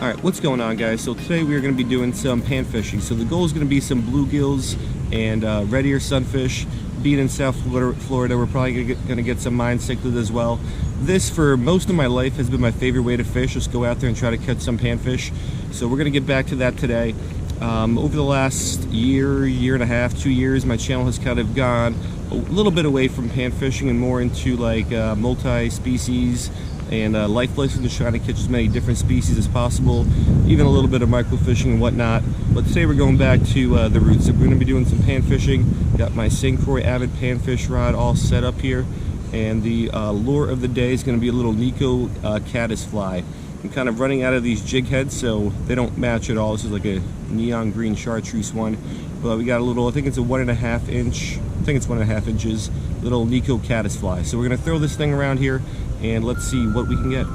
Alright, what's going on, guys? So today we are going to be doing some pan fishing. So the goal is going to be some bluegills and readear sunfish. Being in South Florida, we're probably going to get some mine cichlids as well. This, for most of my life, has been my favorite way to fish. Just go out there and try to catch some panfish. So we're going to get back to that today. Over the last year and a half, 2 years, my channel has kind of gone a little bit away from pan fishing and more into like multi-species and life fishing, just trying to catch as many different species as possible, even a little bit of microfishing and whatnot. But today we're going back to the roots. So we're going to be doing some pan fishing. Got my St. Croix Avid panfish rod all set up here, and the lure of the day is going to be a little Nikko Caddisfly. I'm kind of running out of these jig heads, so they don't match at all. This is like a neon green chartreuse one, but we got a little, I think it's a 1.5 inch, I think it's 1.5 inches, little Nikko Caddisfly. So we're going to throw this thing around here and let's see what we can get.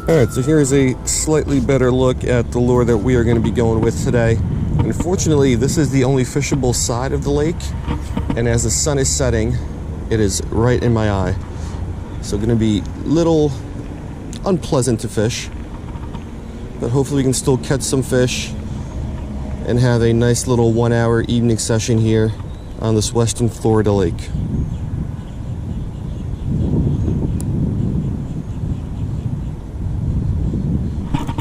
Alright, so here's a slightly better look at the lure that we are going to be going with today. Unfortunately, this is the only fishable side of the lake, and as the sun is setting, it is right in my eye. So going to be a little unpleasant to fish, but hopefully we can still catch some fish and have a nice little 1-hour evening session here on this western Florida lake.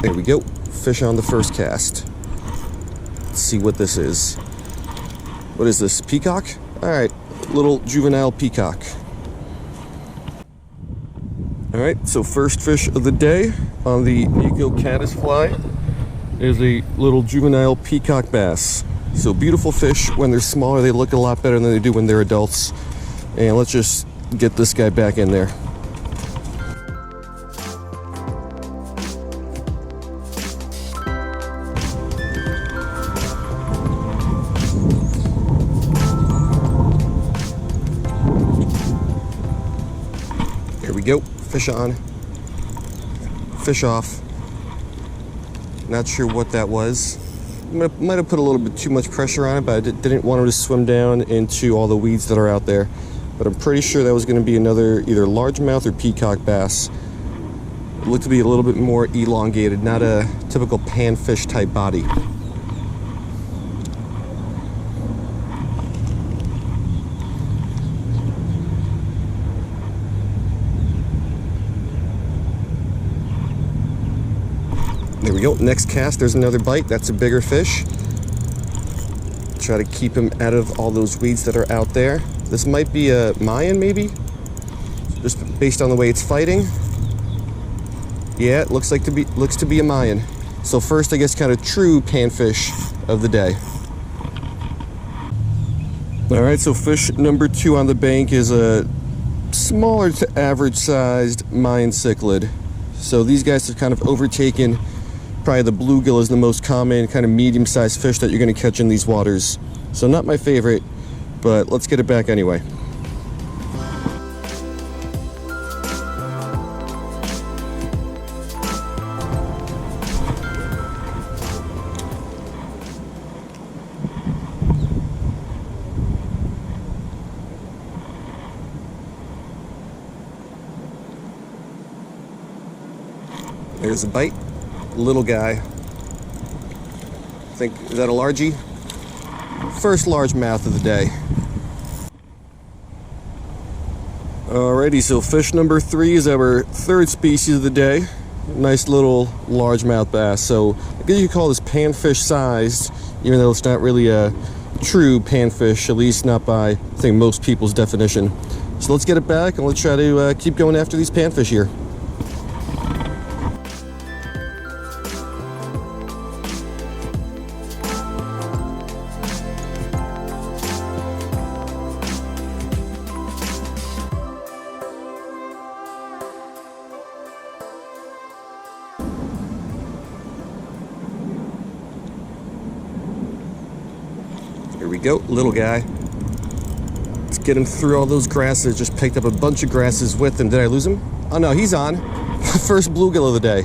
There we go, fish on the first cast. Let's see what this is. What is this, peacock? Alright, little juvenile peacock. Alright, so first fish of the day on the Nikko Caddisfly is a little juvenile peacock bass. So beautiful fish. When they're smaller, they look a lot better than they do when they're adults. And let's just get this guy back in there. Here we go, fish on, fish off. Not sure what that was. Might have put a little bit too much pressure on it, but I didn't want him to swim down into all the weeds that are out there. But I'm pretty sure that was going to be another either largemouth or peacock bass. It looked to be a little bit more elongated, not a typical panfish type body. There we go, next cast, there's another bite. That's a bigger fish. Try to keep him out of all those weeds that are out there. This might be a Mayan, maybe? Just based on the way it's fighting. Yeah, it looks to be a Mayan. So first, I guess, kind of true panfish of the day. Alright, so fish number 2 on the bank is a smaller to average sized Mayan cichlid. So these guys have kind of overtaken. Probably the bluegill is the most common kind of medium-sized fish that you're going to catch in these waters. So not my favorite, but let's get it back anyway. There's a bite. Little guy. Is that a largie? First largemouth of the day. Alrighty, so fish number 3 is our third species of the day. Nice little largemouth bass. So I guess you could call this panfish sized, even though it's not really a true panfish, at least not by, I think, most people's definition. So let's get it back and let's try to keep going after these panfish here. Here we go, little guy. Let's get him through all those grasses. Just picked up a bunch of grasses with him. Did I lose him? Oh no, he's on. First bluegill of the day.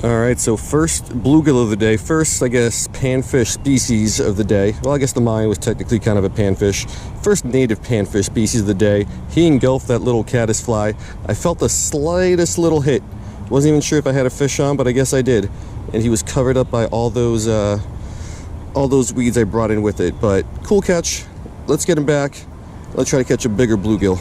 All right, so first bluegill of the day. First, I guess, panfish species of the day. Well, I guess the mine was technically kind of a panfish. First native panfish species of the day. He engulfed that little caddisfly. I felt the slightest little hit. Wasn't even sure if I had a fish on, but I guess I did. And he was covered up by all those weeds I brought in with it. But cool catch. Let's get him back. Let's try to catch a bigger bluegill.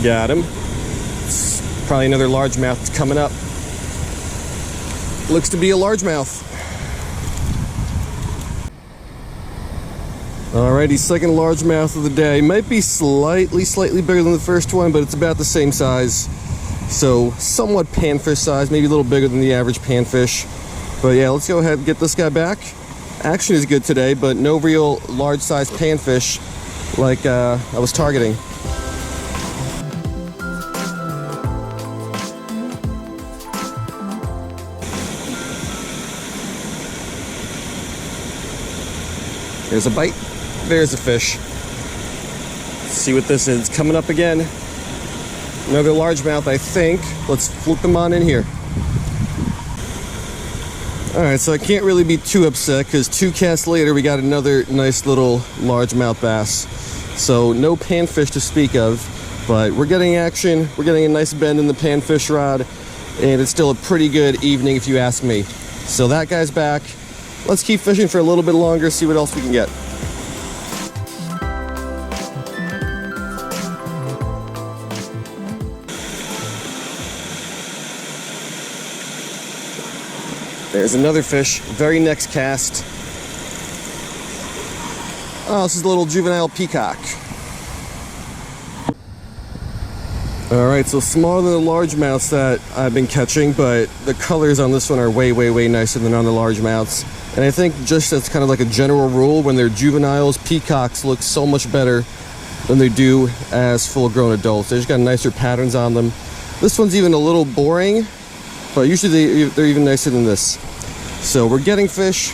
Got him. It's probably another largemouth that's coming up. Looks to be a largemouth. Alrighty, second largemouth of the day. Might be slightly bigger than the first one, but it's about the same size. So somewhat panfish size, maybe a little bigger than the average panfish. But yeah, let's go ahead and get this guy back. Action is good today, but no real large size panfish like I was targeting. There's a bite. There's a fish. Let's see what this is. Coming up again. Another largemouth, I think. Let's flip them on in here. Alright, so I can't really be too upset because 2 casts later we got another nice little largemouth bass. So no panfish to speak of, but we're getting action. We're getting a nice bend in the panfish rod, and it's still a pretty good evening if you ask me. So that guy's back. Let's keep fishing for a little bit longer, see what else we can get. There's another fish, very next cast. Oh, this is a little juvenile peacock. Alright, so smaller than the largemouths that I've been catching, but the colors on this one are way nicer than on the largemouths. And I think just as kind of like a general rule, when they're juveniles, peacocks look so much better than they do as full-grown adults. They just got nicer patterns on them. This one's even a little boring, but usually they're even nicer than this. So we're getting fish.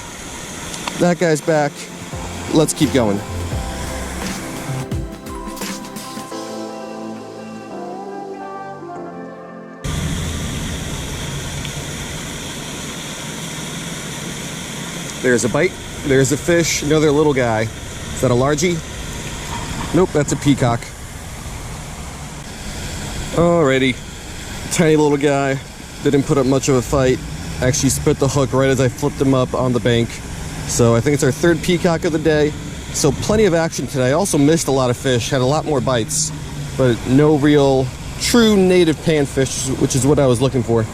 That guy's back. Let's keep going. There's a bite, there's a fish, another little guy. Is that a largie? Nope, that's a peacock. Alrighty, tiny little guy, didn't put up much of a fight. Actually spit the hook right as I flipped him up on the bank. So I think it's our third peacock of the day. So plenty of action today. I also missed a lot of fish, had a lot more bites, but no real true native panfish, which is what I was looking for.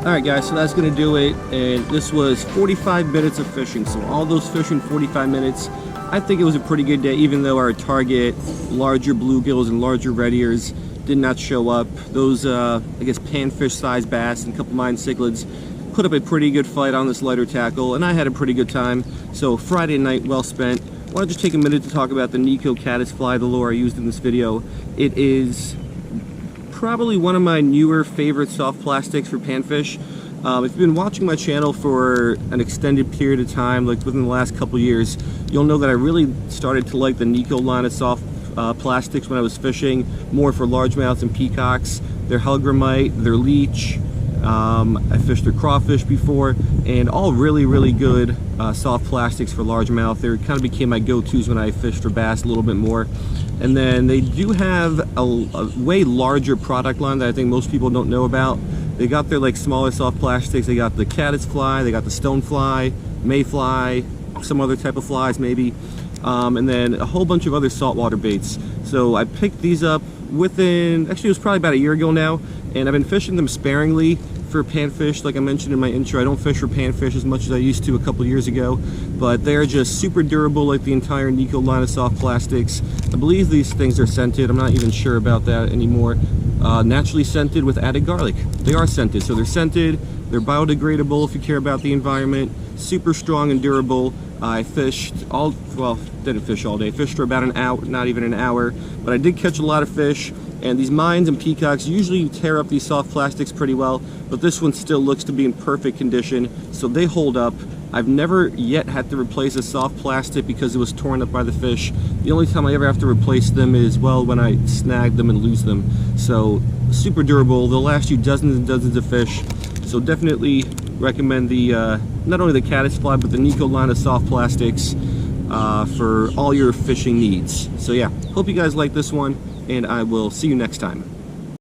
Alright guys, so that's going to do it, and this was 45 minutes of fishing, so all those fish in 45 minutes. I think it was a pretty good day, even though our target larger bluegills and larger red ears did not show up. Those, I guess, panfish sized bass and a couple mine cichlids put up a pretty good fight on this lighter tackle, and I had a pretty good time. So Friday night well spent. I want to just take a minute to talk about the Nikko Caddisfly, the lure I used in this video. It is probably one of my newer favorite soft plastics for panfish. If you've been watching my channel for an extended period of time, like within the last couple years, you'll know that I really started to like the Nikko line of soft plastics when I was fishing, more for largemouths and peacocks. Their hellgrammite, their leech, I fished their crawfish before, and all really good soft plastics for largemouth. They kind of became my go-tos when I fished for bass a little bit more. And then they do have a way larger product line that I think most people don't know about. They got their like smaller soft plastics. They got the Caddisfly, they got the Stonefly, Mayfly, some other type of flies maybe, and then a whole bunch of other saltwater baits. So I picked these up within, actually it was probably about a year ago now, and I've been fishing them sparingly for panfish. Like I mentioned in my intro, I don't fish for panfish as much as I used to a couple years ago, but they're just super durable, like the entire Nikko line of soft plastics. I believe these things are scented. I'm not even sure about that anymore. Naturally scented with added garlic. They are scented, so they're scented. They're biodegradable if you care about the environment. Super strong and durable. I fished didn't fish all day. Fished for about an hour, not even an hour, but I did catch a lot of fish. And these mines and peacocks usually tear up these soft plastics pretty well, but this one still looks to be in perfect condition, so they hold up. I've never yet had to replace a soft plastic because it was torn up by the fish. The only time I ever have to replace them is, well, when I snag them and lose them. So super durable. They'll last you dozens and dozens of fish. So definitely recommend the not only the Caddisfly but the Nikko line of soft plastics for all your fishing needs. So yeah, hope you guys like this one, and I will see you next time.